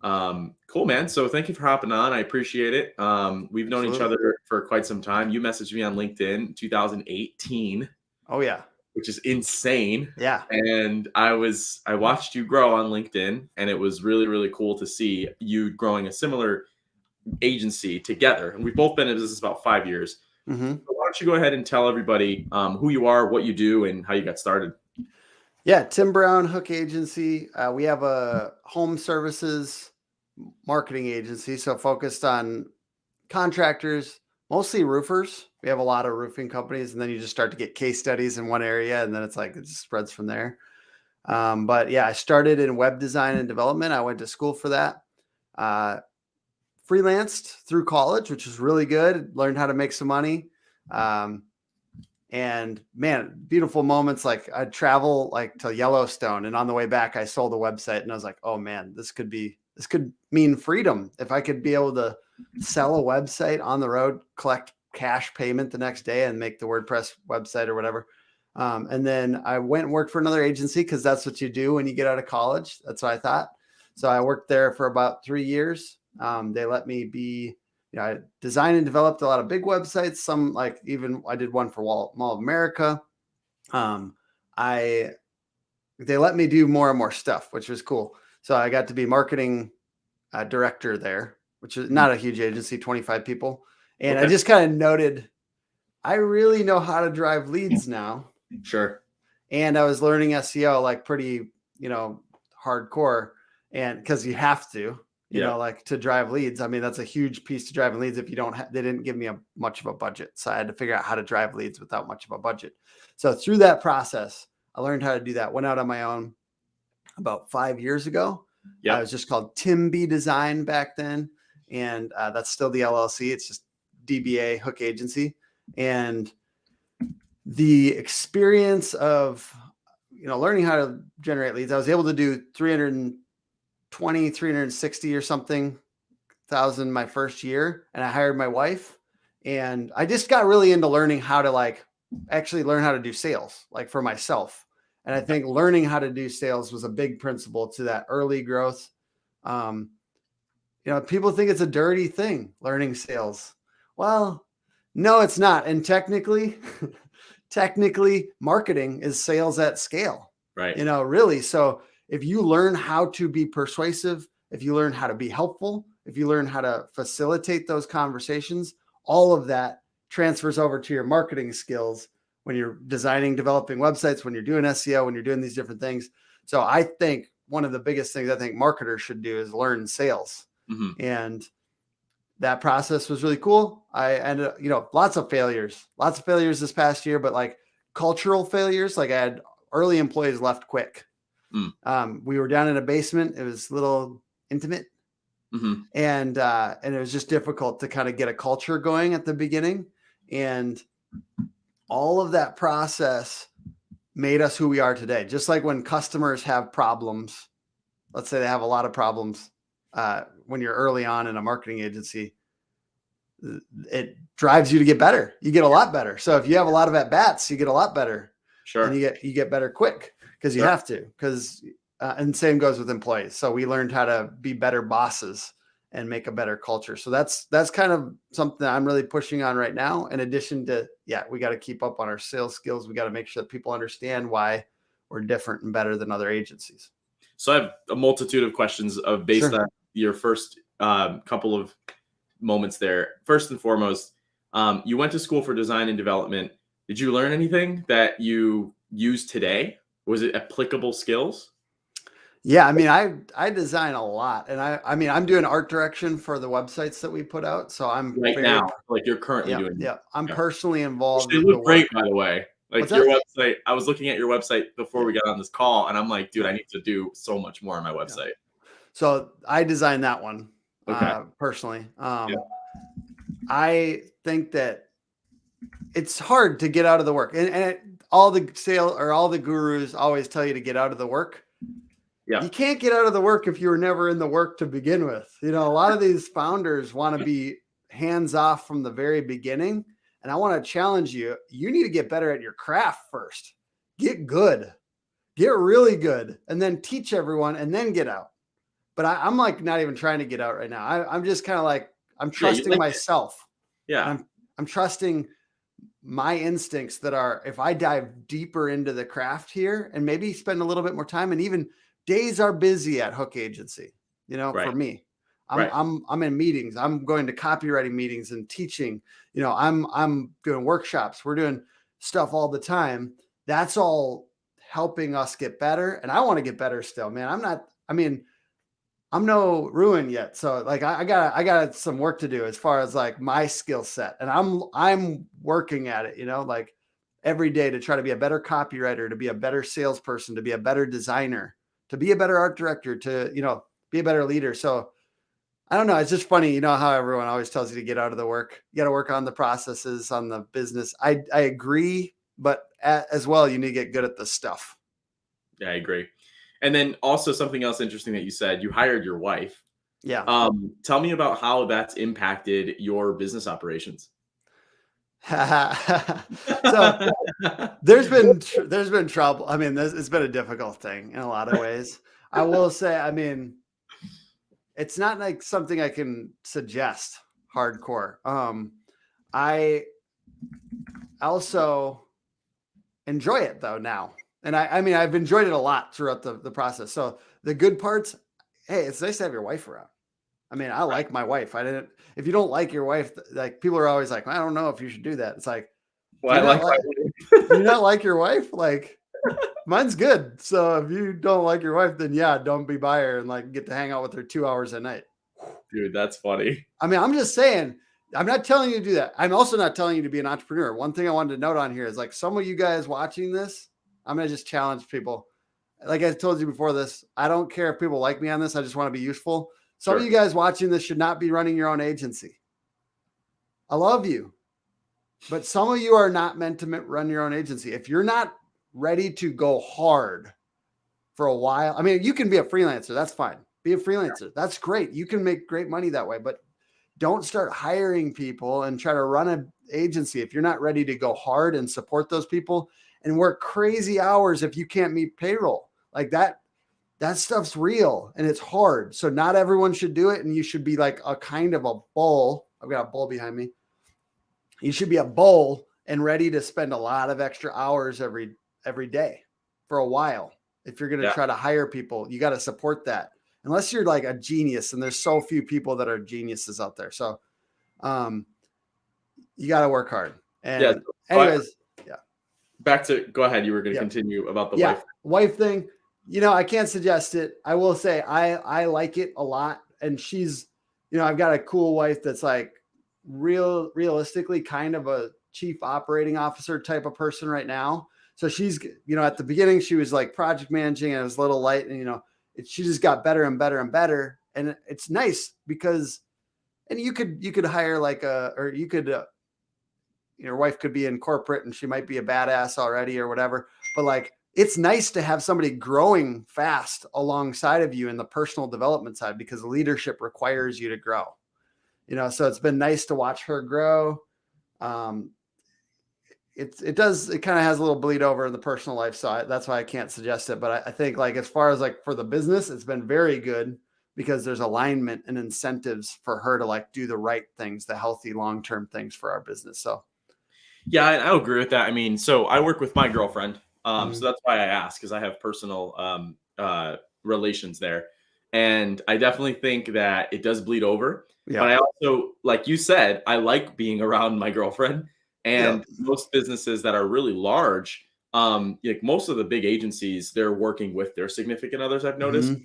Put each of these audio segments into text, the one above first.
Cool, man. So thank you for hopping on. I appreciate it. We've known each Absolutely. other for quite some time. You messaged me on LinkedIn in 2018, Oh yeah. which is insane. Yeah. And I watched you grow on LinkedIn, and it was really, really cool to see you growing a similar agency together. And we've both been in business about 5 years. Mm-hmm. So why don't you go ahead and tell everybody who you are, what you do, and how you got started? Yeah. Tim Brown Hook Agency. We have a home services marketing agency. So focused on contractors, mostly roofers. We have a lot of roofing companies, and then you just start to get case studies in one area, and then it's like it just spreads from there. But yeah, I started in web design and development. I went to school for that. Freelanced through college, which was really good. Learned how to make some money. And man, beautiful moments. Like I'd travel like to Yellowstone, and on the way back, I sold a website, and I was like, oh man, this could mean freedom. If I could be able to sell a website on the road, collect cash payment the next day, and make the WordPress website or whatever. And then I went and worked for another agency because that's what you do when you get out of college. That's what I thought. So I worked there for about 3 years. They let me be, I designed and developed a lot of big websites. Some like even I did one for Mall of America. They let me do more and more stuff, which was cool. So I got to be marketing director there, which is not a huge agency, 25 people. And I just kind of noted, I really know how to drive leads now. Sure. And I was learning SEO like pretty, hardcore. And because you have to, like to drive leads. I mean, that's a huge piece to driving leads. If you don't, they didn't give me much of a budget. So I had to figure out how to drive leads without much of a budget. So through that process, I learned how to do that. Went out on my own about 5 years ago. I was just called Tim B Design back then. And that's still the LLC. It's just DBA Hook Agency. And the experience of, learning how to generate leads, I was able to do 360 or something thousand my first year. And I hired my wife, and I just got really into learning how to actually learn how to do sales, like for myself. And I think learning how to do sales was a big principle to that early growth. People think it's a dirty thing, learning sales. Well, no, it's not. And technically marketing is sales at scale, right? Really. So if you learn how to be persuasive, if you learn how to be helpful, if you learn how to facilitate those conversations, all of that transfers over to your marketing skills when you're designing, developing websites, when you're doing SEO, when you're doing these different things. So I think one of the biggest things I think marketers should do is learn sales. Mm-hmm. And that process was really cool. I ended up, lots of failures this past year, but like cultural failures. Like I had early employees left quick. We were down in a basement. It was a little intimate. Mm-hmm. And it was just difficult to kind of get a culture going at the beginning. And all of that process made us who we are today. Just like when customers have problems, let's say they have a lot of problems when you're early on in a marketing agency, it drives you to get better. You get a lot better. So if you have a lot of at-bats, you get a lot better. Sure. And you get better quick because you have to. And same goes with employees. So we learned how to be better bosses and make a better culture. So that's kind of something I'm really pushing on right now. In addition to, we got to keep up on our sales skills. We got to make sure that people understand why we're different and better than other agencies. So I have a multitude of questions based on your first couple of moments there. First and foremost, you went to school for design and development. Did you learn anything that you use today? Was it applicable skills? Yeah, I mean, I design a lot, and I'm doing art direction for the websites that we put out. So I'm now, like you're currently doing. Yeah, I'm personally involved. They look great, by the way. Like What's your that? website, I was looking at your website before we got on this call, and I'm like, dude, I need to do so much more on my website. Yeah. So I designed that one personally. I think that it's hard to get out of the work, and all the gurus always tell you to get out of the work. Yeah. You can't get out of the work if you were never in the work to begin with. A lot of these founders want to be hands off from the very beginning. And I want to challenge you. You need to get better at your craft first. Get good, get really good, and then teach everyone and then get out. but I'm like not even trying to get out right now. I'm just kind of like, I'm Yeah, you trusting like it. myself. Yeah. And I'm trusting my instincts that are, if I dive deeper into the craft here and maybe spend a little bit more time, and even days are busy at Hook Agency, you know, for Right. me, Right. I'm in meetings. I'm going to copywriting meetings and teaching, you know, I'm doing workshops. We're doing stuff all the time. That's all helping us get better. And I want to get better still, man. I'm no ruin yet. So like I got some work to do as far as like my skill set. And I'm working at it, you know, like every day to try to be a better copywriter, to be a better salesperson, to be a better designer, to be a better art director, to, you know, be a better leader. So I don't know. It's just funny, you know, how everyone always tells you to get out of the work. You got to work on the processes, on the business. I agree, but as well, you need to get good at the stuff. Yeah, I agree. And then also something else interesting that you said, you hired your wife. Yeah. Tell me about how that's impacted your business operations. So there's been trouble. I mean, it's been a difficult thing in a lot of ways. I will say, I mean, it's not like something I can suggest hardcore. I also enjoy it though now. And I mean, I've enjoyed it a lot throughout the process. So the good parts, hey, it's nice to have your wife around. I mean, I like my wife. If you don't like your wife, like people are always like, I don't know if you should do that. It's like, Well, I like do you not like your wife? Like mine's good. So if you don't like your wife, then yeah, don't be by her and like get to hang out with her 2 hours a night. Dude, that's funny. I mean, I'm just saying, I'm not telling you to do that. I'm also not telling you to be an entrepreneur. One thing I wanted to note on here is like some of you guys watching this, I'm going to just challenge people. Like I told you before this, I don't care if people like me on this. I just want to be useful. Some of you guys watching this should not be running your own agency. I love you, but some of you are not meant to run your own agency. If you're not ready to go hard for a while, I mean, you can be a freelancer. That's fine. Be a freelancer. That's great. You can make great money that way, but don't start hiring people and try to run an agency if you're not ready to go hard and support those people and work crazy hours if you can't meet payroll. Like that stuff's real and it's hard. So not everyone should do it. And you should be like a kind of a bull. I've got a bull behind me. You should be a bull and ready to spend a lot of extra hours every day for a while. If you're going to try to hire people, you got to support that. Unless you're like a genius, and there's so few people that are geniuses out there. So you got to work hard. And anyways, back to, go ahead. You were going to continue about the wife thing. You know, I can't suggest it. I will say I like it a lot. And she's, you know, I've got a cool wife that's like realistically kind of a chief operating officer type of person right now. So she's, you know, at the beginning, she was like project managing and it was a little light, and, you know, she just got better and better and better. And it's nice because, and you could hire like your wife could be in corporate and she might be a badass already or whatever, but like, it's nice to have somebody growing fast alongside of you in the personal development side, because leadership requires you to grow, you know? So it's been nice to watch her grow. It kind of has a little bleed over in the personal life. So that's why I can't suggest it. But I think like, as far as like for the business, it's been very good because there's alignment and incentives for her to like do the right things, the healthy long-term things for our business. So. Yeah, I agree with that. I mean, so I work with my girlfriend. So that's why I ask, because I have personal relations there. And I definitely think that it does bleed over. Yeah. But I also, like you said, I like being around my girlfriend. And most businesses that are really large, like most of the big agencies, they're working with their significant others, I've noticed.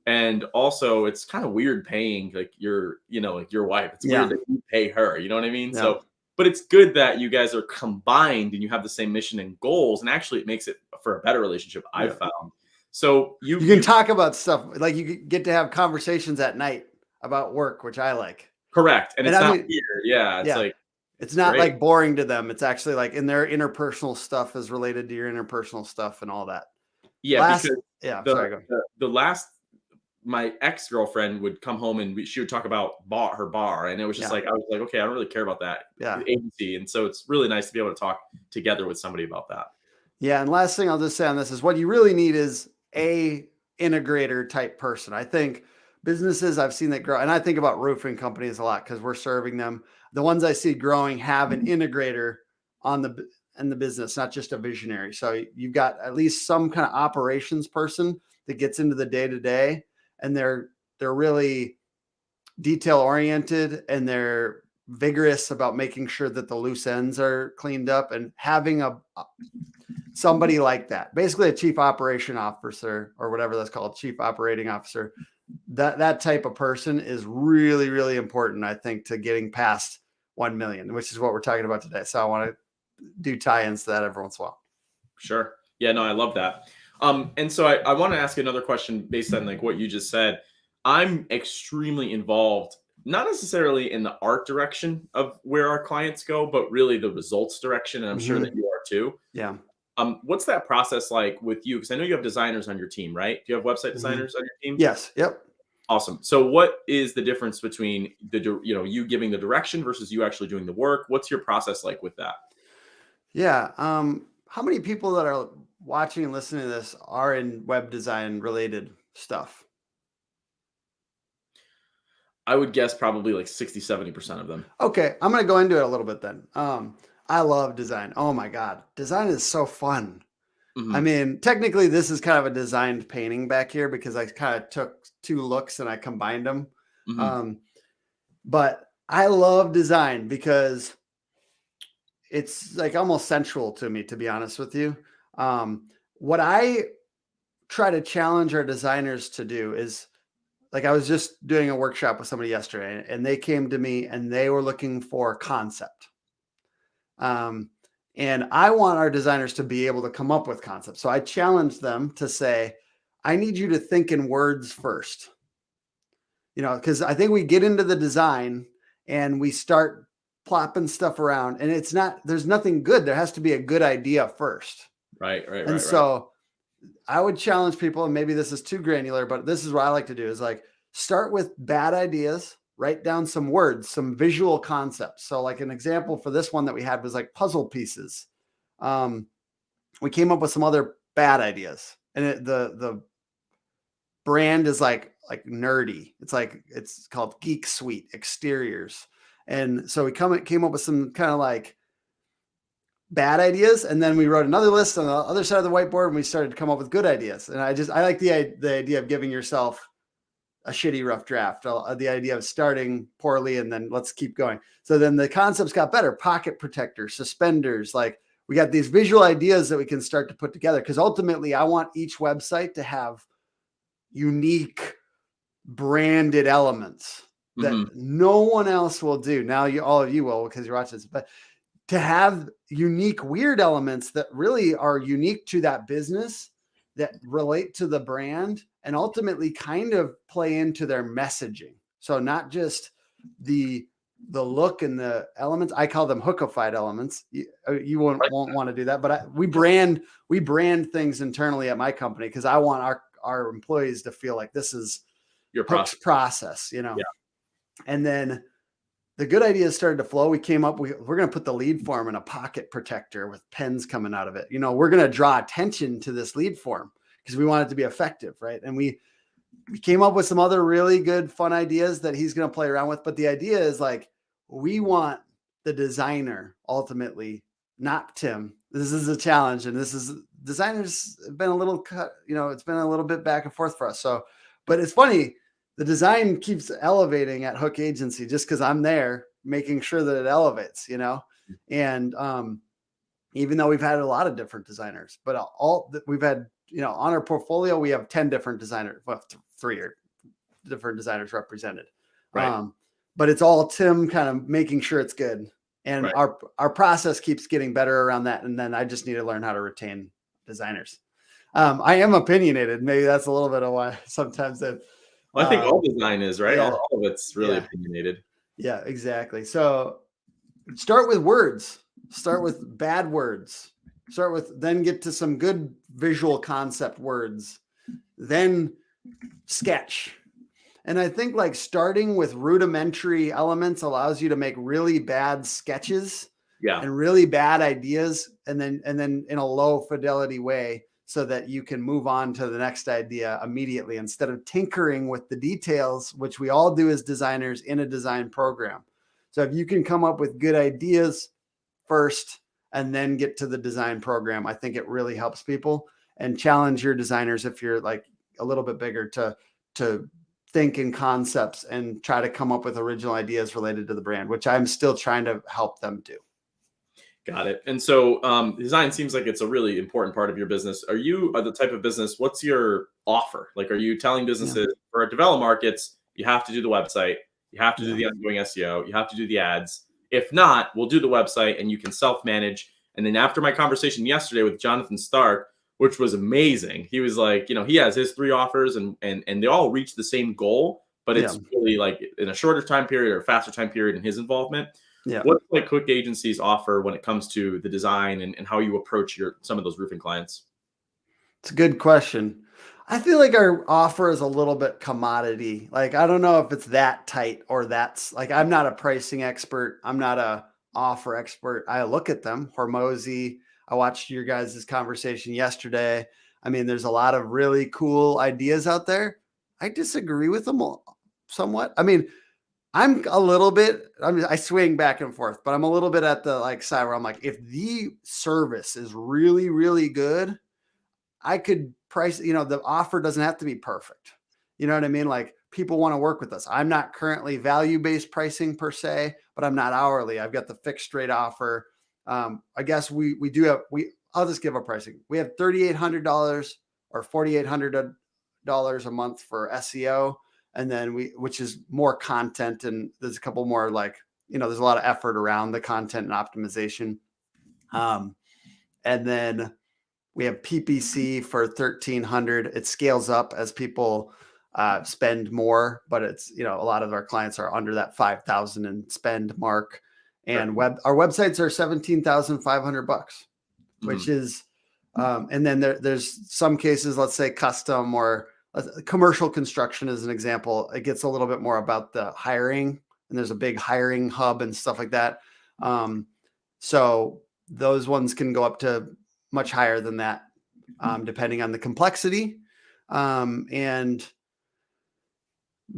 And also it's kind of weird paying like like your wife. It's weird that you pay her, you know what I mean? So, but it's good that you guys are combined and you have the same mission and goals. And actually it makes it for a better relationship, I've found. So you can talk about stuff, like you get to have conversations at night about work, which I like. Correct. And it's not weird. Yeah. It's like, it's not like boring to them. It's actually like in their interpersonal stuff is related to your interpersonal stuff and all that. Yeah. My ex-girlfriend would come home and she would talk about her bar. And it was just like, I was like, okay, I don't really care about that agency. And so it's really nice to be able to talk together with somebody about that. Yeah. And last thing I'll just say on this is what you really need is a integrator type person. I think businesses I've seen that grow, and I think about roofing companies a lot because we're serving them. The ones I see growing have an integrator in the business, not just a visionary. So you've got at least some kind of operations person that gets into the day to day, and they're really detail oriented, and they're vigorous about making sure that the loose ends are cleaned up, and having somebody like that, basically a chief operation officer or whatever that's called, chief operating officer. That type of person is really, really important, I think, to getting past 1 million, which is what we're talking about today. So I want to do tie-ins to that every once in a while. Sure. Yeah, no, I love that. And so I want to ask another question based on like what you just said. I'm extremely involved, not necessarily in the art direction of where our clients go, but really the results direction. And I'm sure that you are too. Yeah. What's that process like with you? Because I know you have designers on your team, right? Do you have website designers on your team? Yes. Yep. Awesome. So what is the difference between you giving the direction versus you actually doing the work? What's your process like with that? Yeah. How many people that are watching and listening to this are in web design related stuff? I would guess probably like 60-70% of them. Okay, I'm going to go into it a little bit then. I love design. Oh my God. Design is so fun. I mean, technically this is kind of a designed painting back here because I kind of took two looks and I combined them. But I love design because it's like almost sensual to me, to be honest with you. What I try to challenge our designers to do is, like, I was just doing a workshop with somebody yesterday, and they came to me and they were looking for concept. And I want our designers to be able to come up with concepts. So I challenged them to say, I need you to think in words first. Because I think we get into the design and we start plopping stuff around, and there's nothing good. There has to be a good idea first. Right. And so I would challenge people, and maybe this is too granular, but this is what I like to do is like start with bad ideas, write down some words, some visual concepts. So like an example for this one that we had was like puzzle pieces. We came up with some other bad ideas, and the brand is like nerdy. It's called Geek Suite Exteriors. And so we came up with some kind of like bad ideas, and then we wrote another list on the other side of the whiteboard, and we started to come up with good ideas. And I like the idea of giving yourself a shitty rough draft, the idea of starting poorly and then let's keep going. So then the concepts got better: pocket protectors, suspenders. Like, we got these visual ideas that we can start to put together, because ultimately I want each website to have unique branded elements that no one else will do. Now all of you will, because you're watching this, but to have unique, weird elements that really are unique to that business, that relate to the brand, and ultimately kind of play into their messaging. So not just the look and the elements. I call them hookified elements. You won't want to do that, but we brand things internally at my company because I want our employees to feel like this is your process, Yeah. And then the good ideas started to flow. We came up, we're going to put the lead form in a pocket protector with pens coming out of it. We're going to draw attention to this lead form because we want it to be effective, right? And we came up with some other really good, fun ideas that he's going to play around with. But the idea is like, we want the designer ultimately, not Tim. This is a challenge. And designers have been a little cut, it's been a little bit back and forth for us. So, but it's funny. The design keeps elevating at Hook Agency just because I'm there making sure that it elevates, and even though we've had a lot of different designers, but all that we've had, on our portfolio, we have 10 different designers, well, 3 different designers represented. Right. But it's all Tim kind of making sure it's good. And our process keeps getting better around that. And then I just need to learn how to retain designers. I am opinionated. Maybe that's a little bit of why sometimes I think all design is, right? Yeah. All of it's really opinionated. Yeah, exactly. So start with words. Start with bad words. Then get to some good visual concept words. Then sketch. And I think like starting with rudimentary elements allows you to make really bad sketches and really bad ideas. And then in a low fidelity way so that you can move on to the next idea immediately instead of tinkering with the details, which we all do as designers in a design program. So if you can come up with good ideas first and then get to the design program, I think it really helps people, and challenge your designers if you're like a little bit bigger to think in concepts and try to come up with original ideas related to the brand, which I'm still trying to help them do. Got it. And so design seems like it's a really important part of your business. Are you the type of business, what's your offer? Like, are you telling businesses for developed markets, you have to do the website, you have to do the ongoing SEO, you have to do the ads. If not, we'll do the website and you can self-manage. And then after my conversation yesterday with Jonathan Stark, which was amazing, he was like, he has his 3 offers and they all reach the same goal, but it's really like in a shorter time period or a faster time period in his involvement. What's like quick agencies offer when it comes to the design and how you approach some of those roofing clients? It's a good question. I feel like our offer is a little bit commodity. Like, I don't know if it's that tight or that's like, I'm not a pricing expert. I'm not a offer expert. I look at them. Hormozy. I watched your guys' conversation yesterday. I mean, there's a lot of really cool ideas out there. I disagree with them somewhat. I mean, I'm a little bit, I swing back and forth, but I'm a little bit at the like side where I'm like, if the service is really, really good, I could price, the offer doesn't have to be perfect. You know what I mean? Like, people want to work with us. I'm not currently value-based pricing per se, but I'm not hourly. I've got the fixed rate offer. I guess we do have, I'll just give a pricing. We have $3,800 or $4,800 a month for SEO. And then which is more content. And there's a couple more like, there's a lot of effort around the content and optimization. And then we have PPC for $1,300. It scales up as people spend more, but it's, a lot of our clients are under that 5,000 and spend mark. And our websites are $17,500, which is, and then there's some cases, let's say custom or commercial construction as an example. It gets a little bit more about the hiring, and there's a big hiring hub and stuff like that. So those ones can go up to much higher than that, depending on the complexity. And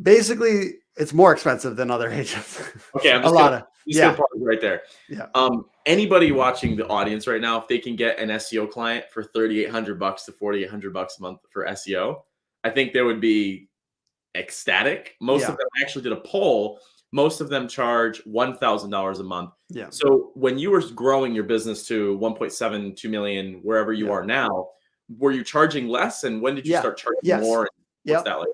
basically it's more expensive than other agents. Okay. I'm just gonna pause right there. Yeah. Anybody watching the audience right now, if they can get an SEO client for $3,800 to $4,800 a month for SEO, I think they would be ecstatic. Most of them, I actually did a poll. Most of them charge $1,000 a month. Yeah. So when you were growing your business to 1.72 million, wherever you are now, were you charging less? And when did you start charging more? What's that like?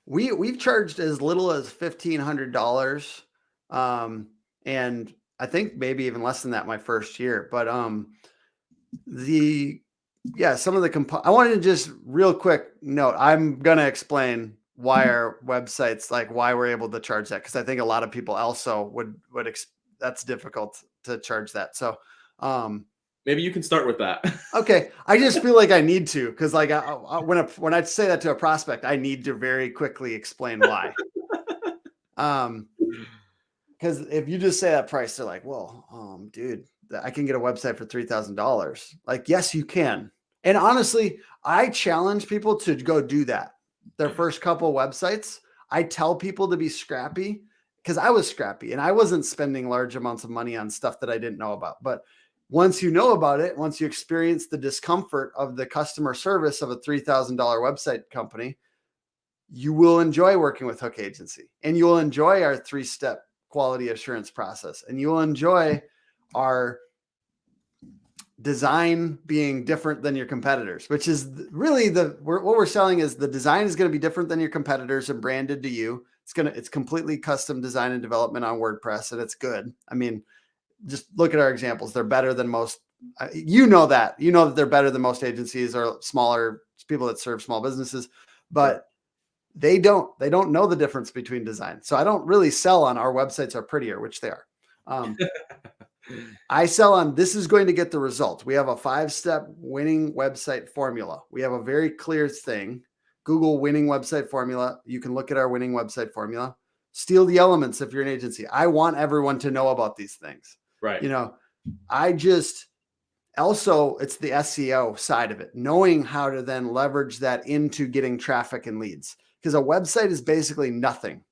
We've charged as little as $1,500. And I think maybe even less than that my first year. But some of the I wanted to just real quick note, I'm going to explain why our websites, like why we're able to charge that. Cause I think a lot of people also would that's difficult to charge that. So, maybe you can start with that. Okay. I just feel like I need to, cause like when I say that to a prospect, I need to very quickly explain why. Cause if you just say that price, they're like, well, dude, I can get a website for $3,000. Like, yes, you can. And honestly, I challenge people to go do that. Their first couple websites, I tell people to be scrappy, because I was scrappy and I wasn't spending large amounts of money on stuff that I didn't know about. But once you know about it, once you experience the discomfort of the customer service of a $3,000 website company, you will enjoy working with Hook Agency, and you will enjoy our 3-step quality assurance process, and you will enjoy our design being different than your competitors, which is really what we're selling is the design is going to be different than your competitors and branded to you. It's completely custom design and development on WordPress, and it's good. I mean, just look at our examples. They're better than most, that they're better than most agencies or smaller people that serve small businesses, but they don't know the difference between design. So I don't really sell on our websites are prettier, which they are. I sell on, this is going to get the result. We have a 5-step winning website formula. We have a very clear thing. Google winning website formula. You can look at our winning website formula. Steal the elements if you're an agency. I want everyone to know about these things. Right. Also, it's the SEO side of it, knowing how to then leverage that into getting traffic and leads. Because a website is basically nothing.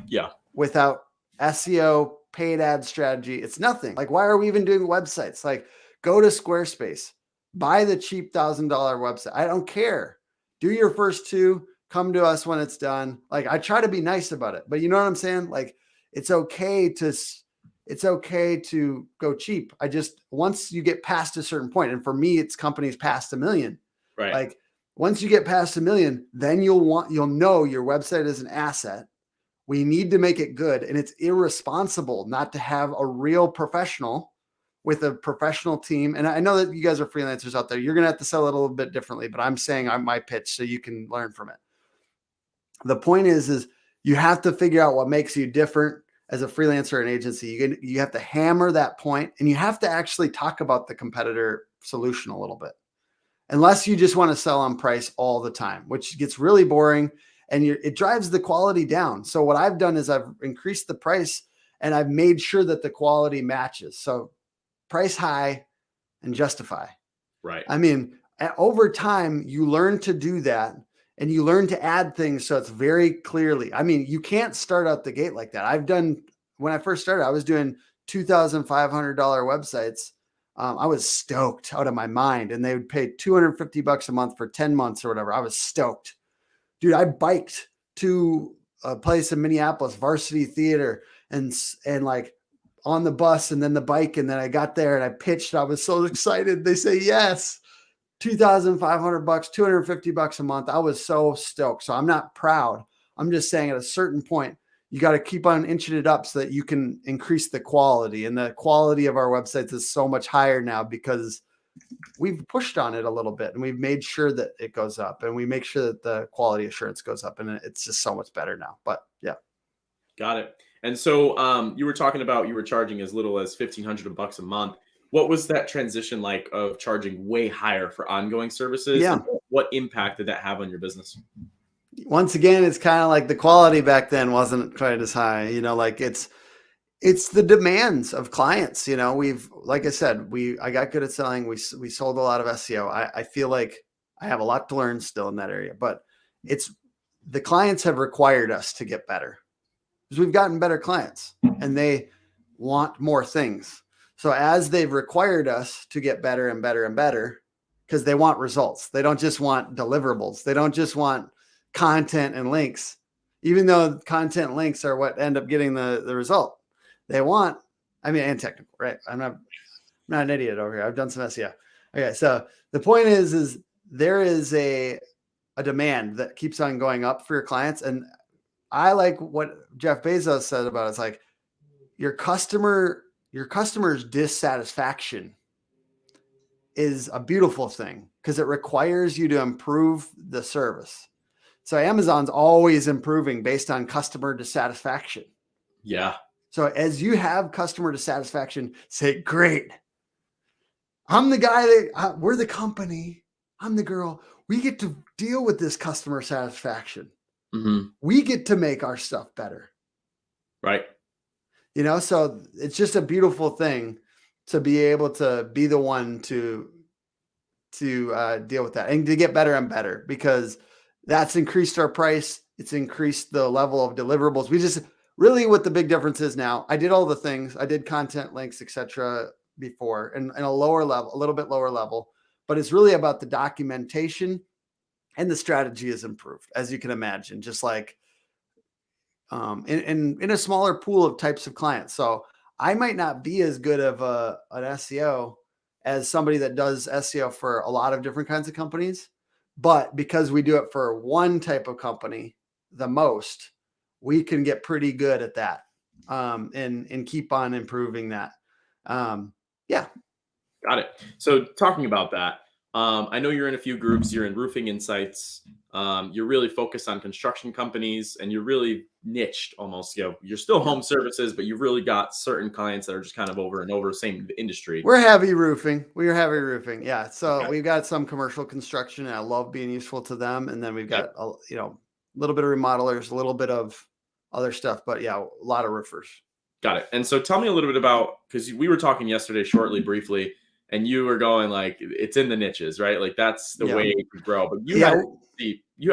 Yeah. Without SEO, paid ad strategy, it's nothing. Like, why are we even doing websites? Like, go to Squarespace, buy the cheap $1,000 website. I don't care. Do your first two, come to us when it's done. Like, I try to be nice about it, but you know what I'm saying? Like, it's okay to go cheap. I just, once you get past a certain point, and for me, it's companies past $1 million. Right. Like, once you get past $1 million, then you'll know your website is an asset. We need to make it good. And it's irresponsible not to have a real professional with a professional team. And I know that you guys are freelancers out there. You're going to have to sell it a little bit differently, but I'm saying my pitch so you can learn from it. The point is you have to figure out what makes you different as a freelancer or an agency. You have to hammer that point, and you have to actually talk about the competitor solution a little bit. Unless you just want to sell on price all the time, which gets really boring and it drives the quality down. So what I've done is I've increased the price and I've made sure that the quality matches. So price high and justify. Right. I mean, over time, you learn to do that and you learn to add things. So it's very clearly, I mean, you can't start out the gate like that. When I first started, I was doing $2,500 websites. I was stoked out of my mind, and they would pay $250 a month for 10 months or whatever. I was stoked. Dude, I biked to a place in Minneapolis, Varsity Theater, and like on the bus and then the bike. And then I got there and I pitched. I was so excited. They say, yes, $2,500, $250 a month. I was so stoked. So I'm not proud. I'm just saying at a certain point, you got to keep on inching it up so that you can increase the quality. And the quality of our websites is so much higher now because we've pushed on it a little bit and we've made sure that it goes up and we make sure that the quality assurance goes up, and it's just so much better now. But yeah. Got it. And so you were talking about you were charging as little as $1,500 a month. What was that transition like of charging way higher for ongoing services? Yeah. And what impact did that have on your business? Once again, it's kind of like the quality back then wasn't quite as high, like it's the demands of clients. Like I said, I got good at selling. We sold a lot of SEO. I feel like I have a lot to learn still in that area, but the clients have required us to get better because we've gotten better clients and they want more things. So as they've required us to get better and better and better, because they want results. They don't just want deliverables. They don't just want content and links, even though content and links are what end up getting the result. They want, and technical, right? I'm not an idiot over here. I've done some SEO. Okay. So the point is there is a demand that keeps on going up for your clients. And I like what Jeff Bezos said about it. It's like your customer's dissatisfaction is a beautiful thing because it requires you to improve the service. So Amazon's always improving based on customer dissatisfaction. Yeah. So as you have customer dissatisfaction, say, great. I'm the guy we're the company. I'm the girl. We get to deal with this customer satisfaction. Mm-hmm. We get to make our stuff better. Right. So it's just a beautiful thing to be able to be the one to deal with that and to get better and better, because that's increased our price. It's increased the level of deliverables. We just really what the big difference is now. I did all the things. I did content, links, etc. before and a lower level, a little bit lower level, but it's really about the documentation, and the strategy is improved, as you can imagine, just like in a smaller pool of types of clients. So I might not be as good of an SEO as somebody that does SEO for a lot of different kinds of companies, but because we do it for one type of company the most, we can get pretty good at that and keep on improving that. Yeah. Got it. So talking about that, I know you're in a few groups. You're in Roofing Insights. You're really focused on construction companies, and you're really niched almost. You're still home services, but you've really got certain clients that are just kind of over and over, same industry. We're heavy roofing. We are heavy roofing. Yeah. So we've got some commercial construction, and I love being useful to them. And then we've got a little bit of remodelers, a little bit of other stuff, but yeah, a lot of roofers. Got it. And so tell me a little bit about, because we were talking yesterday briefly, and you were going like, it's in the niches, right? Like that's the way to grow. But you Yeah.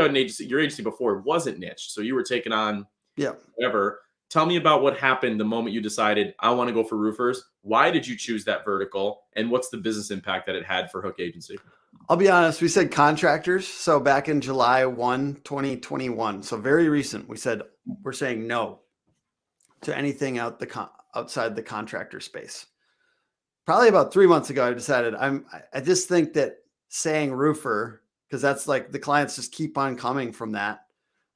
had an agency, your agency before wasn't niched. So you were taking on Yeah. whatever. Tell me about what happened the moment you decided, I want to go for roofers. Why did you choose that vertical? And what's the business impact that it had for Hook Agency? I'll be honest, we said contractors. So back in July 1, 2021, so very recent, we said we're saying no to anything outside the contractor space. Probably about 3 months ago, I decided I just think that saying roofer, because that's like the clients just keep on coming from that.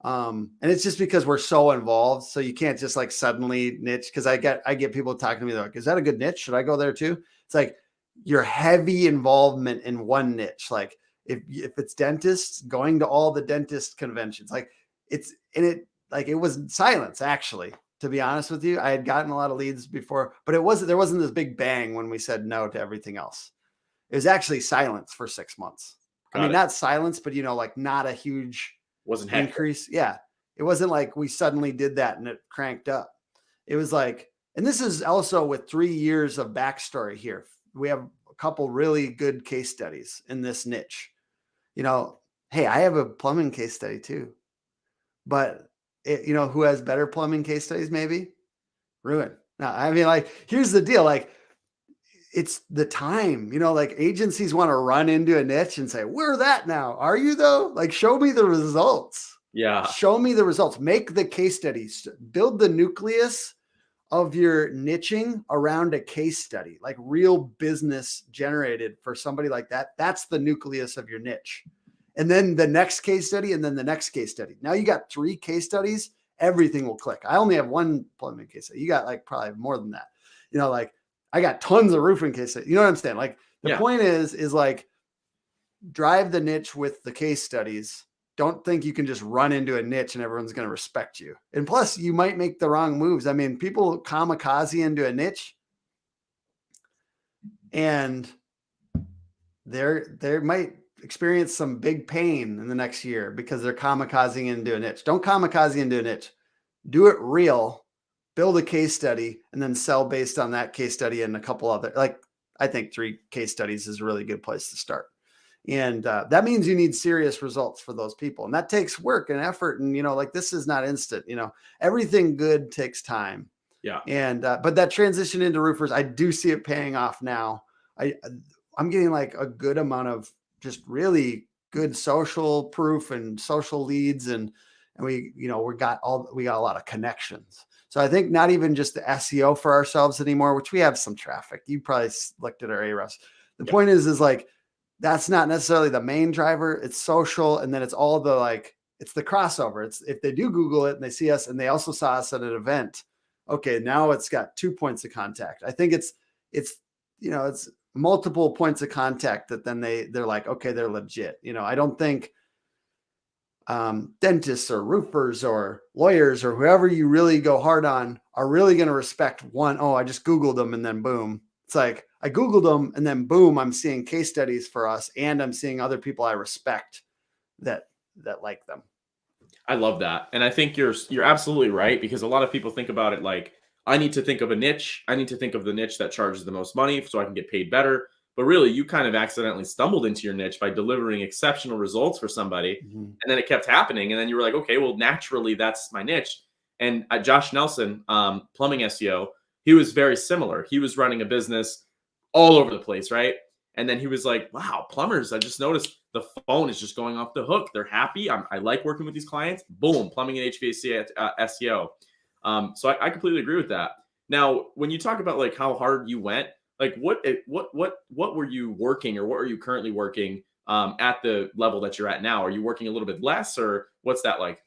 And it's just because we're so involved. So you can't just like suddenly niche. Cause I get people talking to me, they're like, is that a good niche? Should I go there too? It's like your heavy involvement in one niche. Like if it's dentists, going to all the dentist conventions, like it was silence actually. To be honest with you, I had gotten a lot of leads before, but there wasn't this big bang when we said no to everything else. It was actually silence for 6 months. Not silence, but like not a huge wasn't increase. Yeah. It wasn't like we suddenly did that and it cranked up. It was like, and this is also with 3 years of backstory here. We have a couple really good case studies in this niche. Hey, I have a plumbing case study too, but who has better plumbing case studies? Maybe Ruin. No, here's the deal. Like it's the time, like agencies want to run into a niche and say, we're that now. Are you though? Like, show me the results. Yeah. Show me the results. Make the case studies, build the nucleus of your niching around a case study, like real business generated for somebody like that. That's the nucleus of your niche. And then the next case study, and then the next case study. Now you got 3 case studies, everything will click. I only have 1 plumbing case study. You got like probably more than that. Like I got tons of roofing case studies. You know what I'm saying? Like the point is like drive the niche with the case studies. Don't think you can just run into a niche and everyone's going to respect you. And plus you might make the wrong moves. People kamikaze into a niche and they might experience some big pain in the next year because they're kamikazing into a niche. Don't kamikaze into a niche. Do it real, build a case study, and then sell based on that case study and a couple other, I think 3 case studies is a really good place to start. And that means you need serious results for those people. And that takes work and effort. And, this is not instant, everything good takes time. Yeah. And, but that transition into roofers, I do see it paying off now. I'm getting like a good amount of just really good social proof and social leads. And we got a lot of connections. So I think not even just the SEO for ourselves anymore, which we have some traffic. You probably looked at our Ahrefs. The point is like, that's not necessarily the main driver. It's social. And then it's all it's the crossover. It's if they do Google it and they see us and they also saw us at an event. Okay. Now it's got 2 points of contact. I think it's multiple points of contact that then they're like, okay, they're legit. I don't think dentists or roofers or lawyers or whoever you really go hard on are really going to respect one. Oh, I just Googled them and then boom. It's like I Googled them and then boom, I'm seeing case studies for us and I'm seeing other people I respect that like them. I love that. And I think you're absolutely right, because a lot of people think about it like, I need to think of a niche. I need to think of the niche that charges the most money so I can get paid better. But really, you kind of accidentally stumbled into your niche by delivering exceptional results for somebody. Mm-hmm. And then it kept happening. And then you were like, okay, well, naturally, that's my niche. And Josh Nelson, plumbing SEO, he was very similar. He was running a business all over the place, right? And then he was like, wow, plumbers, I just noticed the phone is just going off the hook. They're happy. I like working with these clients. Boom, plumbing and HVAC SEO. So I completely agree with that. Now, when you talk about like how hard you went, like what were you working, or what are you currently working at the level that you're at now? Are you working a little bit less, or what's that like?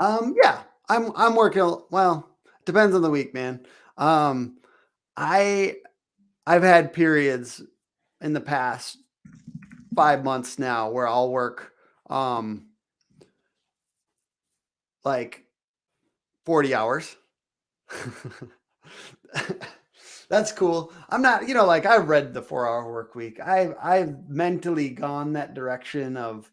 Yeah, I'm working. Well, depends on the week, man. I've had periods in the past 5 months now where I'll work like 40 hours. That's cool. I'm not, I've read the 4-hour work week. I've mentally gone that direction of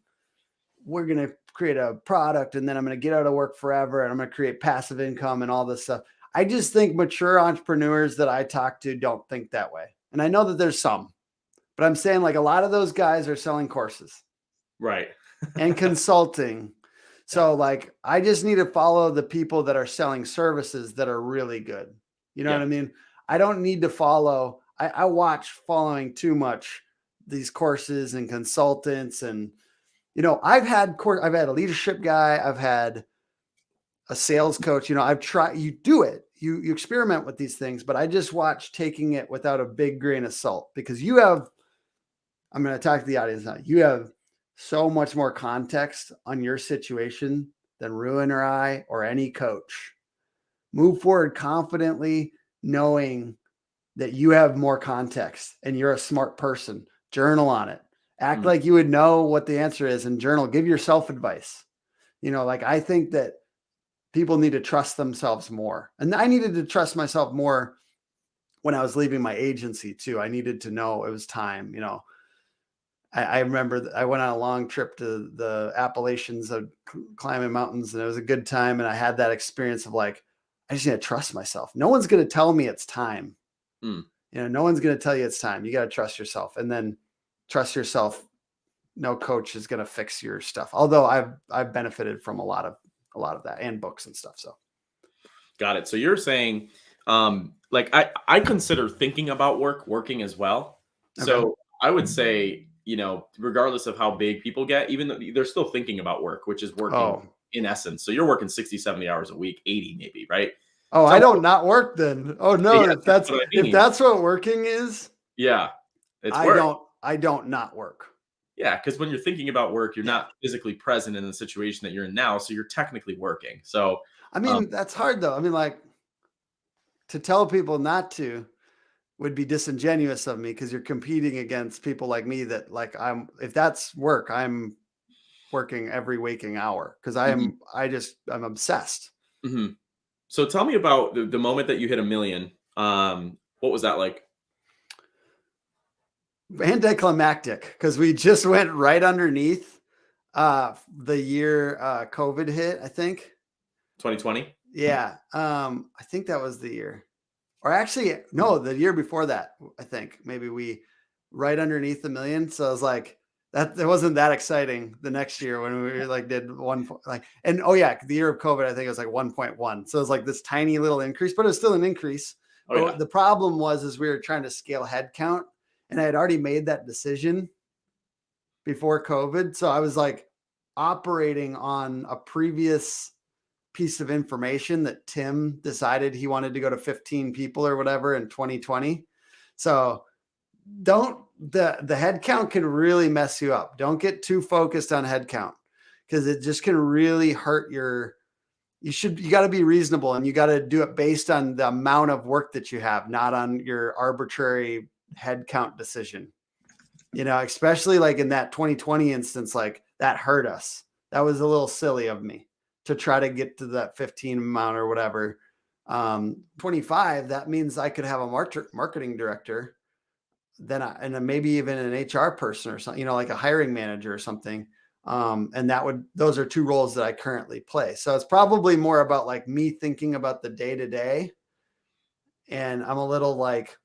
we're going to create a product and then I'm going to get out of work forever and I'm going to create passive income and all this stuff. I just think mature entrepreneurs that I talk to don't think that way. And I know that there's some, But I'm saying like a lot of those guys are selling courses Right. and consulting. So like, I just need to follow the people that are selling services that are really good. You know what I mean? I don't need to follow. I watch following too much these courses and consultants. And, I've had a leadership guy. I've had a sales coach. I've tried, you do it, you experiment with these things, but I just watch taking it without a big grain of salt, because I'm going to talk to the audience now. You have so much more context on your situation than Ruin or I or any coach. Move forward confidently, knowing that you have more context and you're a smart person. Journal on it. Act like you would know what the answer is, and journal. Give yourself advice. Like, I think that people need to trust themselves more. And I needed to trust myself more when I was leaving my agency too. I needed to know it was time. I remember I went on a long trip to the Appalachians of climbing mountains, and it was a good time. And I had that experience of like, I just need to trust myself. No one's going to tell me it's time. No one's going to tell you it's time. You got to trust yourself, and then trust yourself. No coach is going to fix your stuff. Although I've benefited from a lot of that, and books and stuff. So. Got it. So you're saying, like I consider thinking about working as well. Okay. So I would say, regardless of how big people get, even though they're still thinking about work, which is working in essence. So you're working 60, 70 hours a week, 80 maybe, right? Oh, I don't not work then. Oh no, Yeah, if that's what working is. Yeah. It's work. I don't not work. Yeah, because when you're thinking about work, you're not physically present in the situation that you're in now. So you're technically working. So I mean, that's hard though. I mean, like, to tell people not to would be disingenuous of me, because you're competing against people like me that like if that's work, I'm working every waking hour, because I'm obsessed. Mm-hmm. So tell me about the moment that you hit 1 million. What was that like? Anticlimactic, because we just went right underneath the year COVID hit, I think. 2020? Yeah. I think that was the year. Or actually, no, the year before that, I think maybe we right underneath the million. So I was like, that it wasn't that exciting the next year when we like did the year of COVID, I think it was like 1.1. So it was like this tiny little increase, but it was still an increase. The problem was we were trying to scale headcount, and I had already made that decision before COVID. So I was like operating on a previous piece of information that Tim decided he wanted to go to 15 people or whatever in 2020. So the head count can really mess you up. Don't get too focused on head count, because it just can really hurt you got to be reasonable, and you got to do it based on the amount of work that you have, not on your arbitrary head count decision. Especially like in that 2020 instance, like that hurt us. That was a little silly of me to try to get to that 15 amount or whatever. 25, that means I could have a marketing director, and maybe even an HR person or something, like a hiring manager or something. And those are two roles that I currently play. So it's probably more about like me thinking about the day to day. And I'm a little like,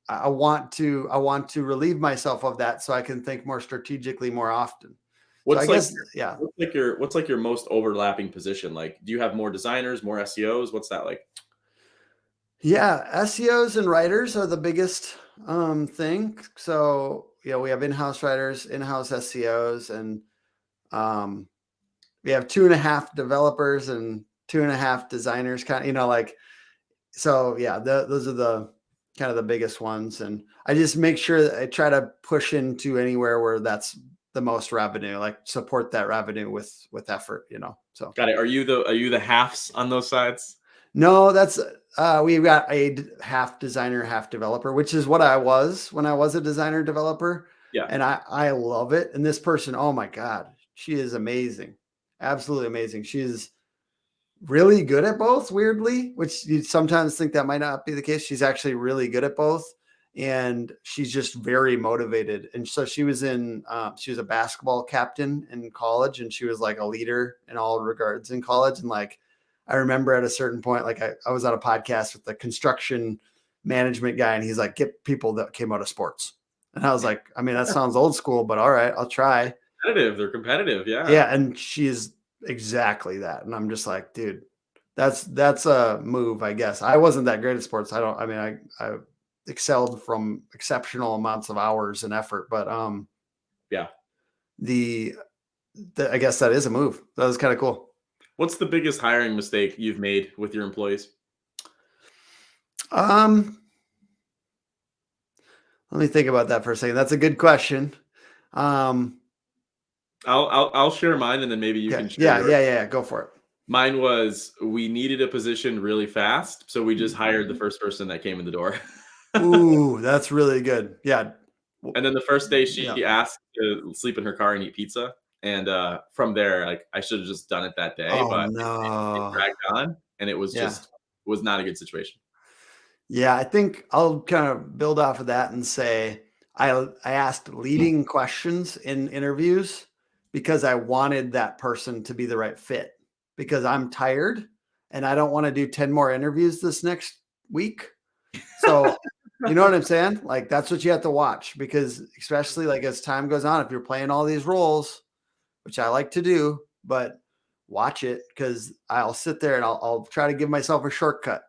I want to relieve myself of that so I can think more strategically more often. What's like your most overlapping position? Like, do you have more designers, more SEOs? What's that like? Yeah, SEOs and writers are the biggest thing. So, we have in-house writers, in-house SEOs, and we have 2.5 developers and 2.5 designers, so yeah, those are the kind of the biggest ones. And I just make sure that I try to push into anywhere where that's the most revenue, like support that revenue with effort, so. Got it. Are you the halves on those sides? No, that's we've got a half designer, half developer, which is what I was when I was a designer developer. Yeah. And I love it. And this person, oh my God, she is amazing. Absolutely amazing. She's really good at both, weirdly, which you sometimes think that might not be the case. She's actually really good at both. And she's just very motivated. And so she was a basketball captain in college, and she was like a leader in all regards in college. And like, I remember at a certain point, like I was on a podcast with the construction management guy, and he's like, get people that came out of sports. And I was like, I mean, that sounds old school, but all right, I'll try. Competitive. They're competitive. Yeah. Yeah. And she's exactly that. And I'm just like, dude, that's a move, I guess. I wasn't that great at sports. I excelled from exceptional amounts of hours and effort, but Yeah. I guess that is a move. That was kind of cool. What's the biggest hiring mistake you've made with your employees? Let me think about that for a second. That's a good question. I'll share mine, and then maybe you can share. Yeah. Go for it. Mine was, we needed a position really fast, so we just hired the first person that came in the door. Ooh, that's really good. Yeah. And then the first day she asked to sleep in her car and eat pizza. And from there, like, I should have just done it that day, but it dragged on, and it was was not a good situation. Yeah, I think I'll kind of build off of that and say I asked leading questions in interviews because I wanted that person to be the right fit, because I'm tired and I don't want to do 10 more interviews this next week. So, you know what I'm saying? Like, that's what you have to watch, because especially like as time goes on, if you're playing all these roles, which I like to do, but watch it, because I'll sit there and I'll try to give myself a shortcut,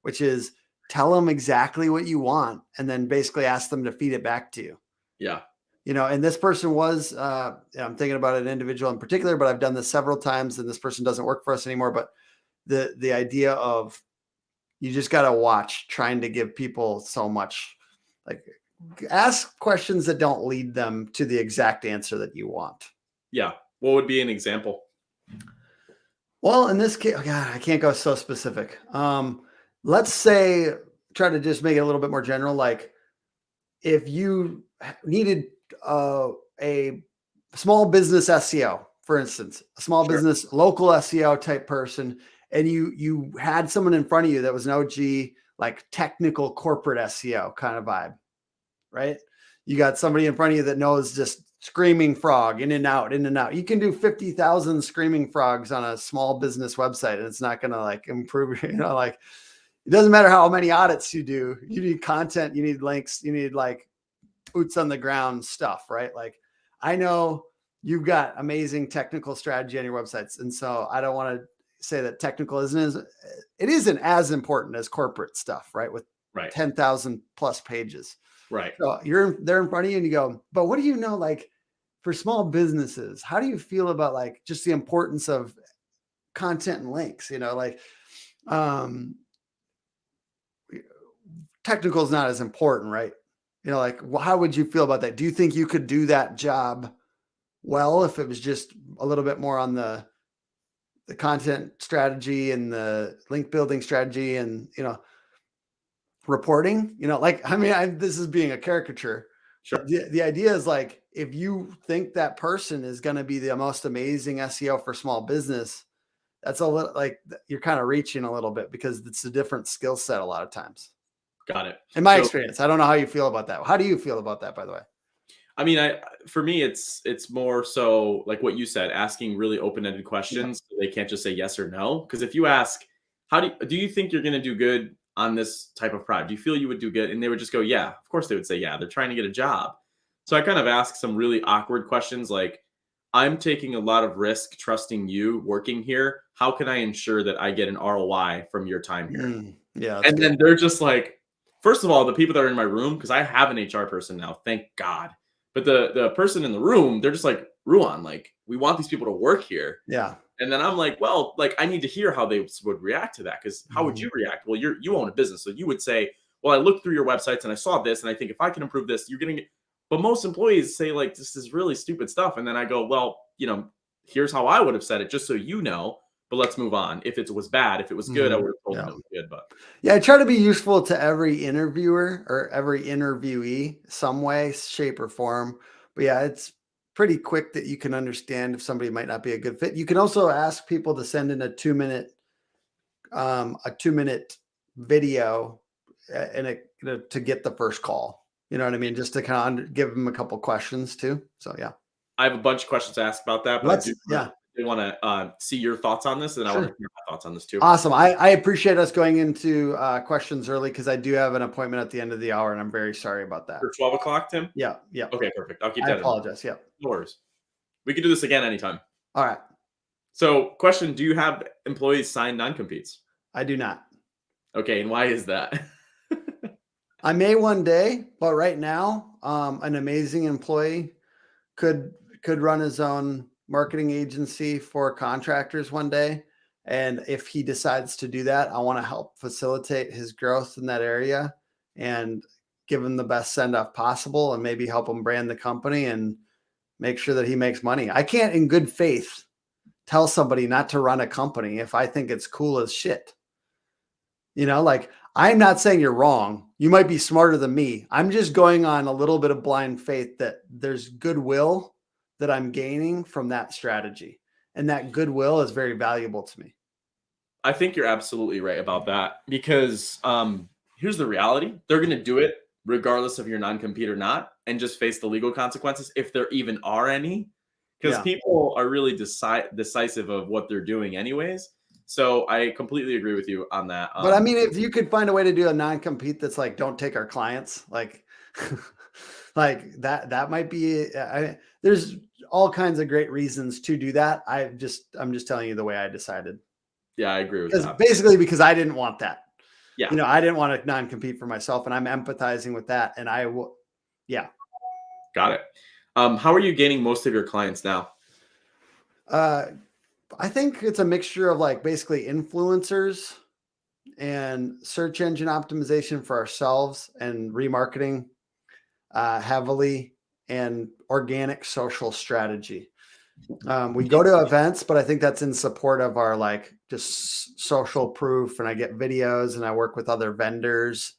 which is tell them exactly what you want and then basically ask them to feed it back to you. Yeah. You know, and this person was, I'm thinking about an individual in particular, but I've done this several times and this person doesn't work for us anymore. But the idea of, you just got to watch trying to give people so much, like, ask questions that don't lead them to the exact answer that you want. Yeah. What would be an example? Well, in this case, God, I can't go so specific. Let's say, try to just make it a little bit more general. Like, if you needed a small business SEO, for instance, a small business, local SEO type person, and you had someone in front of you that was an OG, like technical corporate SEO kind of vibe, right? You got somebody in front of you that knows just screaming frog in and out, in and out. You can do 50,000 screaming frogs on a small business website, and it's not going to like improve, like, it doesn't matter how many audits you do. You need content, you need links, you need like boots on the ground stuff, right? Like, I know you've got amazing technical strategy on your websites. And so I don't want to say that technical isn't as important as corporate stuff, right? With 10,000 plus pages. Right. So you're there in front of you and you go, but what do you know? Like, for small businesses, how do you feel about like just the importance of content and links? Like, technical is not as important, right? Like, well, how would you feel about that? Do you think you could do that job well if it was just a little bit more on the content strategy and the link building strategy and, reporting, like, I mean, this is being a caricature. Sure. The idea is like, if you think that person is going to be the most amazing SEO for small business, that's a little like you're kind of reaching a little bit, because it's a different skill set a lot of times. Got it. In my experience, I don't know how you feel about that. How do you feel about that, by the way? I mean, for me, it's more so like what you said, asking really open-ended questions. So they can't just say yes or no. Because if you ask, do you think you're going to do good on this type of product? Do you feel you would do good? And they would just go, yeah. Of course they would say, yeah. They're trying to get a job. So I kind of ask some really awkward questions like, I'm taking a lot of risk trusting you working here. How can I ensure that I get an ROI from your time here? Yeah. And then they're just like, first of all, the people that are in my room, because I have an HR person now, thank God. But the person in the room, they're just like, Ruan, like, we want these people to work here. Yeah. And then I'm like, well, like, I need to hear how they would react to that. Because how would you react? Well, you own a business. So you would say, well, I looked through your websites and I saw this. And I think if I can improve this, you're going to get. But most employees say, like, this is really stupid stuff. And then I go, well, here's how I would have said it, just so you know. But let's move on. If it was bad, if it was good, I would have told them it was good. But yeah, I try to be useful to every interviewer or every interviewee, some way, shape, or form. But yeah, it's pretty quick that you can understand if somebody might not be a good fit. You can also ask people to send in a 2-minute video to get the first call. You know what I mean? Just to kind of give them a couple questions too. So yeah. I have a bunch of questions to ask about that. But they want to see your thoughts on this, and I want to hear my thoughts on this too. Awesome. I appreciate us going into questions early because I do have an appointment at the end of the hour, and I'm very sorry about that. For 12 o'clock, Tim? Yeah. Yeah. Okay, perfect. I'll keep I that in mind. apologize. Yeah. No worries. We can do this again anytime. All right. So, question, do you have employees sign non-competes? I do not. Okay, and why is that? I may one day, but right now, an amazing employee could run his own marketing agency for contractors one day. And if he decides to do that, I want to help facilitate his growth in that area and give him the best send off possible and maybe help him brand the company and make sure that he makes money. I can't in good faith tell somebody not to run a company if I think it's cool as shit. You know, like, I'm not saying you're wrong. You might be smarter than me. I'm just going on a little bit of blind faith that there's goodwill that I'm gaining from that strategy. And that goodwill is very valuable to me. I think you're absolutely right about that because here's the reality. They're going to do it regardless of your non-compete or not and just face the legal consequences if there even are any, because people are really decisive of what they're doing anyways. So I completely agree with you on that. But I mean, if you could find a way to do a non-compete that's like, don't take our clients, like, like that might be, there's all kinds of great reasons to do that. I'm just telling you the way I decided. Yeah, I agree with that. Basically because I didn't want that. Yeah. You know, I didn't want to non-compete for myself, and I'm empathizing with that. And I will, yeah. Got it. How are you gaining most of your clients now? I think it's a mixture of like basically influencers and search engine optimization for ourselves and remarketing heavily and organic social strategy. We go to events, but I think that's in support of our like just social proof. And I get videos and I work with other vendors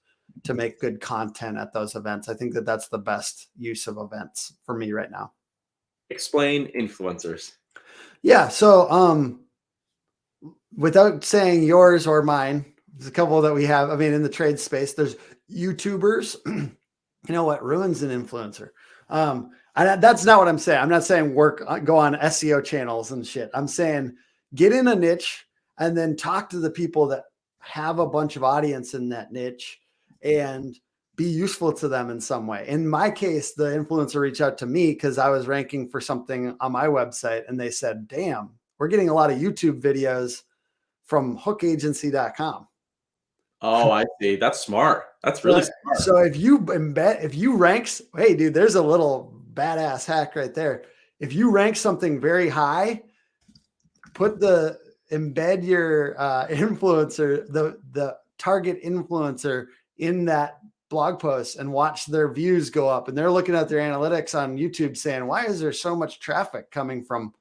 to make good content at those events. I think that that's the best use of events for me right now. Explain influencers. Yeah. So, without saying yours or mine, there's a couple that we have. I mean, in the trade space, there's YouTubers. You know what ruins an influencer? That's not what I'm saying. I'm not saying go on SEO channels and shit. I'm saying get in a niche and then talk to the people that have a bunch of audience in that niche and be useful to them in some way. In my case, the influencer reached out to me because I was ranking for something on my website and they said, damn, we're getting a lot of YouTube videos from hookagency.com. Oh, I see. That's smart. That's really smart. So if you rank, hey dude, there's a little badass hack right there. If you rank something very high, embed your influencer, the target influencer in that blog post and watch their views go up. And they're looking at their analytics on YouTube saying, why is there so much traffic coming from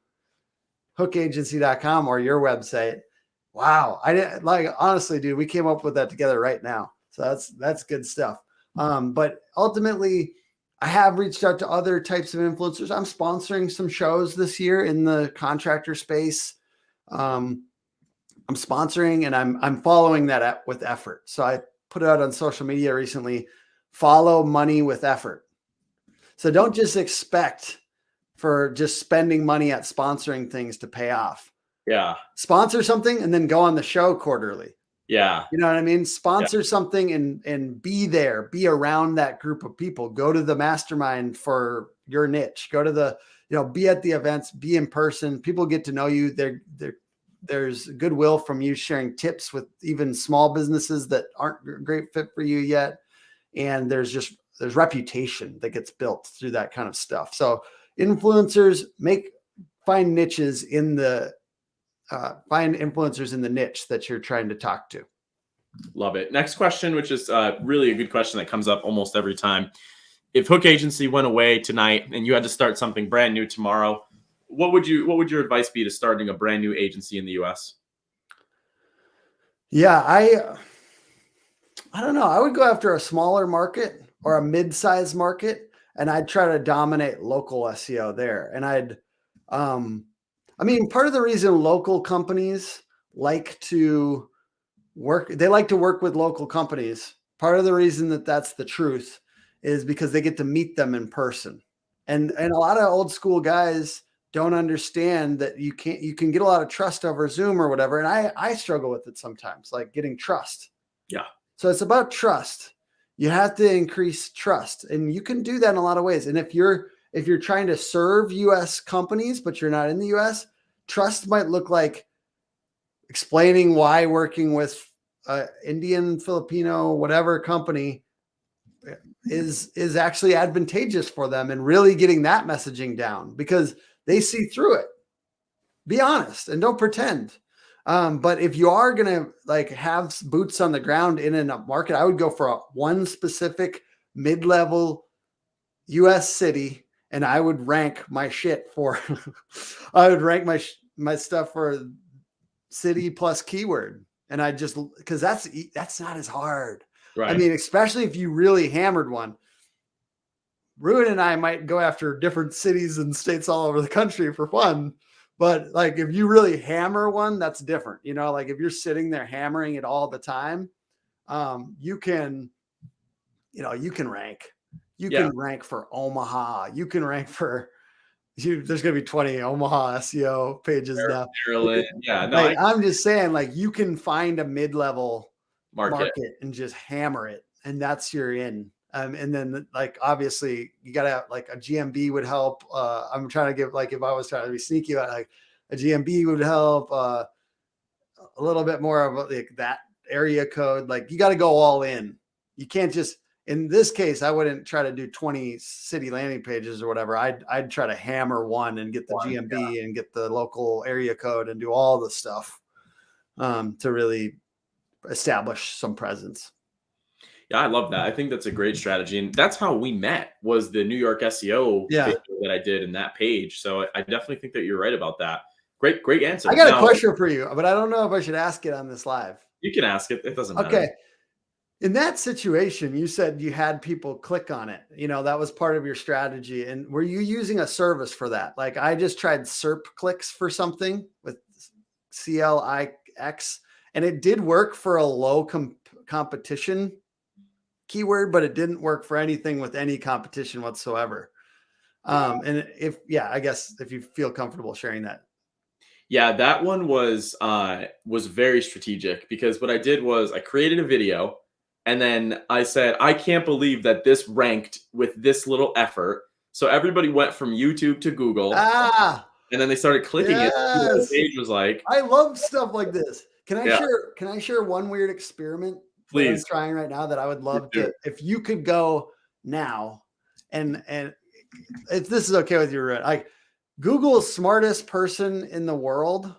hookagency.com or your website? Wow. I didn't like, honestly, dude, we came up with that together right now. So that's good stuff. But ultimately I have reached out to other types of influencers. I'm sponsoring some shows this year in the contractor space. I'm sponsoring and I'm following that with effort. So I put it out on social media recently, follow money with effort. So don't just expect for just spending money at sponsoring things to pay off. Yeah. Sponsor something and then go on the show quarterly. Yeah. You know what I mean? Sponsor something and be there, be around that group of people. Go to the mastermind for your niche. Go to be at the events, be in person. People get to know you. There's goodwill from you sharing tips with even small businesses that aren't a great fit for you yet. And there's reputation that gets built through that kind of stuff. So influencers find niches find influencers in the niche that you're trying to talk to. Love it. Next question, which is really a good question that comes up almost every time. If Hook Agency went away tonight and you had to start something brand new tomorrow, what would your advice be to starting a brand new agency in the US? Yeah, I don't know. I would go after a smaller market or a mid-sized market, and I'd try to dominate local SEO there. And part of the reason local companies like to work with local companies. Part of the reason that's the truth is because they get to meet them in person. And a lot of old school guys don't understand that you can get a lot of trust over Zoom or whatever. And I struggle with it sometimes, like getting trust. Yeah. So it's about trust. You have to increase trust, and you can do that in a lot of ways. And if you're trying to serve US companies, but you're not in the US, trust might look like explaining why working with Indian, Filipino, whatever company is actually advantageous for them, and really getting that messaging down, because they see through it. Be honest and don't pretend. But if you are going to like have boots on the ground in a market, I would go for one specific mid-level US city, and I would rank my shit for, I would rank my stuff for city plus keyword. And I just, cause that's not as hard. Right. I mean, especially if you really hammered one. Ruin and I might go after different cities and states all over the country for fun. But like, if you really hammer one, that's different. You know, like if you're sitting there hammering it all the time, you can rank. You can rank for Omaha. You can rank for there's going to be 20 Omaha SEO pages now. Maryland. Yeah. No, like, I'm just saying, like, you can find a mid-level market and just hammer it. And that's your in. And then like, obviously you got to like a GMB would help. I'm trying to give, like, if I was trying to be sneaky about like a GMB would help, a little bit more of like that area code. Like you got to go all in. You can't just, in this case, I wouldn't try to do 20 city landing pages or whatever. I'd try to hammer one and get the GMB and get the local area code and do all the stuff to really establish some presence. Yeah, I love that. I think that's a great strategy. And that's how we met, was the New York SEO video that I did in that page. So I definitely think that you're right about that. Great answer. I got a question for you, but I don't know if I should ask it on this live. You can ask it. It doesn't matter. Okay. In that situation, you said you had people click on it. You know, that was part of your strategy. And were you using a service for that? Like I just tried SERP clicks for something with CLIX, and it did work for a low competition keyword, but it didn't work for anything with any competition whatsoever. And I guess if you feel comfortable sharing that. Yeah, that one was very strategic, because what I did was I created a video. And then I said, I can't believe that this ranked with this little effort. So everybody went from YouTube to Google. And then they started clicking it. The page was like, I love stuff like this. Can I share one weird experiment that I'm trying right now that I would love to, if you could go now and if this is okay with you, like Google smartest person in the world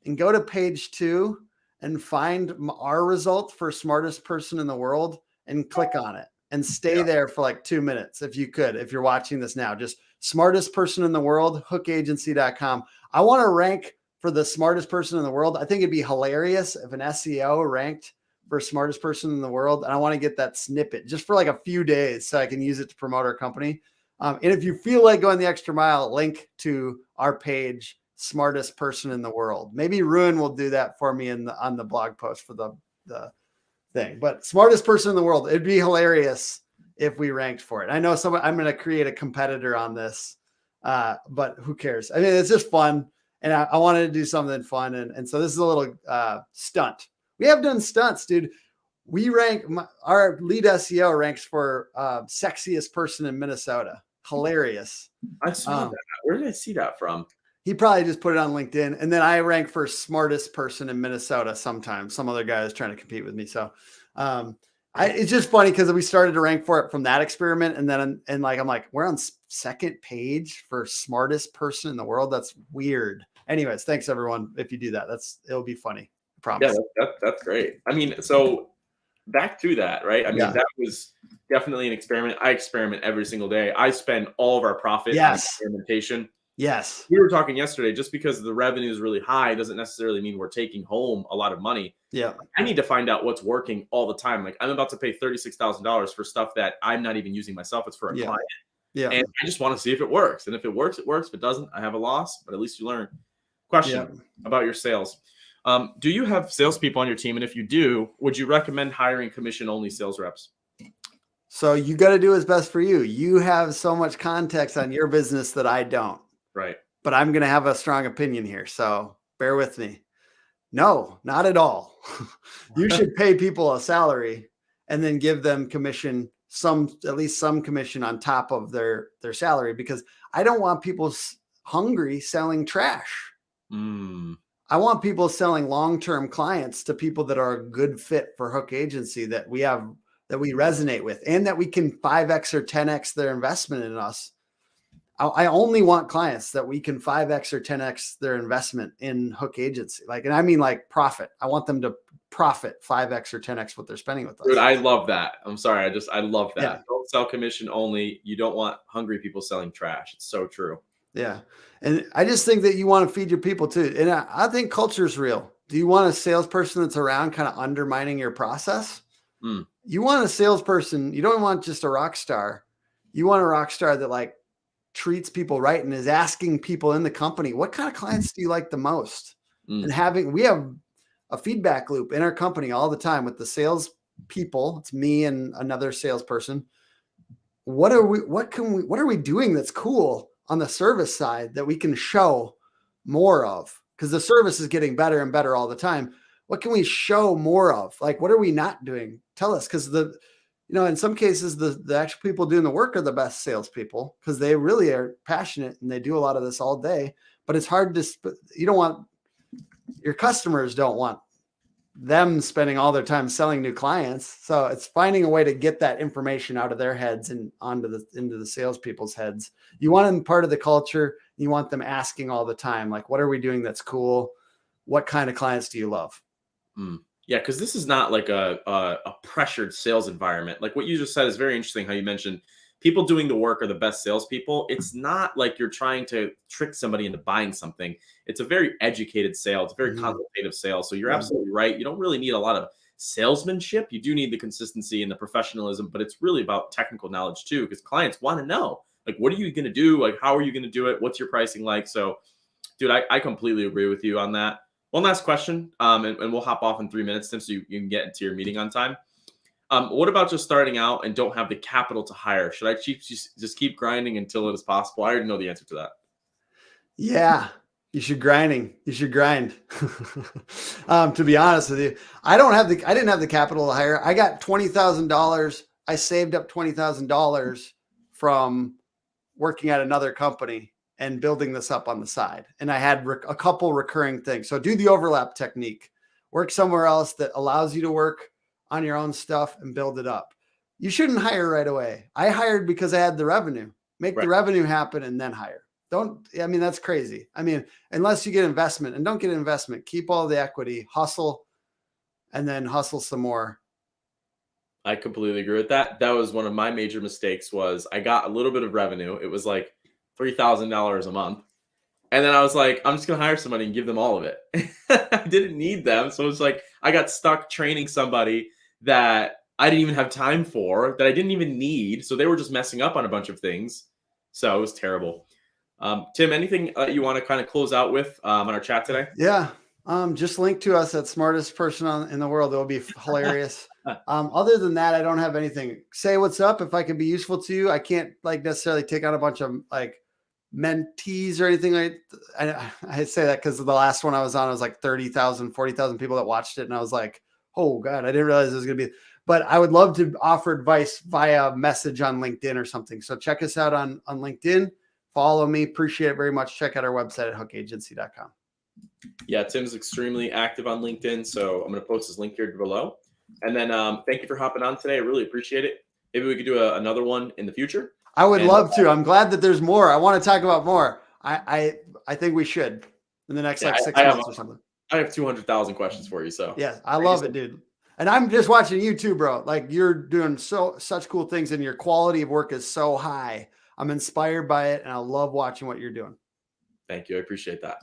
and go to page 2 and find our result for smartest person in the world and click on it and stay there for like 2 minutes. If you could, if you're watching this now, just smartest person in the world, hookagency.com. I want to rank for the smartest person in the world. I think it'd be hilarious if an SEO ranked for smartest person in the world. And I want to get that snippet just for like a few days so I can use it to promote our company. And if you feel like going the extra mile, link to our page, smartest person in the world. Maybe Ruin will do that for me on the blog post for the thing. But smartest person in the world. It'd be hilarious if we ranked for it. I know I'm going to create a competitor on this, but who cares? I mean, it's just fun, and I wanted to do something fun, and so this is a little stunt. We have done stunts, dude. We rank, our lead SEO ranks for sexiest person in Minnesota. Hilarious. I saw that. Where did I see that from? He probably just put it on LinkedIn. And then I rank for smartest person in Minnesota sometimes. Some other guy is trying to compete with me. So it's just funny because we started to rank for it from that experiment. And then I'm like, we're on second page for smartest person in the world. That's weird. Anyways, thanks everyone. If you do that, it'll be funny. I promise. Yeah, that's great. I mean, so back to that, right? I mean, that was definitely an experiment. I experiment every single day. I spend all of our profit on experimentation. Yes. We were talking yesterday, just because the revenue is really high doesn't necessarily mean we're taking home a lot of money. Yeah. I need to find out what's working all the time. Like I'm about to pay $36,000 for stuff that I'm not even using myself. It's for a client. Yeah. And I just want to see if it works. And if it works, it works. If it doesn't, I have a loss, but at least you learn. Question about your sales. Do you have salespeople on your team? And if you do, would you recommend hiring commission-only sales reps? So you got to do what's best for you. You have so much context on your business that I don't. Right. but I'm going to have a strong opinion here. So bear with me. No, not at all. You should pay people a salary and then give them commission, at least some commission on top of their salary, because I don't want people hungry selling trash. I want people selling long-term clients to people that are a good fit for Hook Agency, that we resonate with, and that we can 5X or 10X their investment in us. I only want clients that we can 5X or 10X their investment in Hook Agency. And I mean like profit. I want them to profit 5X or 10X what they're spending with us. Dude, I love that. I'm sorry. I love that. Yeah. Don't sell commission only. You don't want hungry people selling trash. It's so true. Yeah. And I just think that you want to feed your people too. And I think culture is real. Do you want a salesperson that's around kind of undermining your process? You want a salesperson. You don't want just a rock star. You want a rock star that treats people right and is asking people in the company, what kind of clients do you like the most? And we have a feedback loop in our company all the time with the sales people. It's me and another salesperson. What are we doing that's cool on the service side that we can show more of? Because the service is getting better and better all the time. What can we show more of? What are we not doing? Tell us. Because in some cases, the actual people doing the work are the best salespeople, because they really are passionate and they do a lot of this all day. But it's hard your customers don't want them spending all their time selling new clients. So it's finding a way to get that information out of their heads and into the salespeople's heads. You want them part of the culture. You want them asking all the time, what are we doing that's cool? What kind of clients do you love? Yeah, because this is not a pressured sales environment. Like what you just said is very interesting, how you mentioned people doing the work are the best salespeople. It's not like you're trying to trick somebody into buying something. It's a very educated sale. It's a very consultative sale. So you're absolutely right. You don't really need a lot of salesmanship. You do need the consistency and the professionalism, but it's really about technical knowledge too, because clients want to know, what are you going to do? How are you going to do it? What's your pricing like? So, dude, I completely agree with you on that. One last question, and we'll hop off in 3 minutes, Tim, so you can get into your meeting on time. What about just starting out and don't have the capital to hire? Should I just keep grinding until it is possible? I already know the answer to that. Yeah, you should grind. To be honest with you, I didn't have the capital to hire. I got $20,000. I saved up $20,000 from working at another company and building this up on the side. And I had a couple recurring things. So do the overlap technique, work somewhere else that allows you to work on your own stuff and build it up. You shouldn't hire right away. I hired because I had the revenue. Make the revenue happen and then hire. That's crazy. Unless you get investment, and don't get investment, keep all the equity, hustle, and then hustle some more. I completely agree with that. That was one of my major mistakes. Was I got a little bit of revenue. It was like $3,000 a month. And then I was like, I'm just going to hire somebody and give them all of it. I didn't need them. So it was like, I got stuck training somebody that I didn't even have time for, that I didn't even need. So they were just messing up on a bunch of things. So it was terrible. Tim, anything you want to kind of close out with on our chat today? Yeah. Just link to us at smartest person in the world. It'll be hilarious. Other than that, I don't have anything. Say what's up. If I can be useful to you, I can't necessarily take on a bunch of mentees or anything. I say that because the last one I was on, it was 30,000, 40,000 people that watched it. And I was like, oh God, I didn't realize it was going to be, but I would love to offer advice via message on LinkedIn or something. So check us out on LinkedIn, follow me. Appreciate it very much. Check out our website at hookagency.com. Yeah, Tim's extremely active on LinkedIn. So I'm going to post his link here below. And then thank you for hopping on today. I really appreciate it. Maybe we could do another one in the future. I would love to. I'm glad that there's more. I want to talk about more. I think we should in the next 6 months or something. I have 200,000 questions for you. So yeah, I love it, dude. And I'm just watching you too, bro. You're doing such cool things and your quality of work is so high. I'm inspired by it and I love watching what you're doing. Thank you. I appreciate that.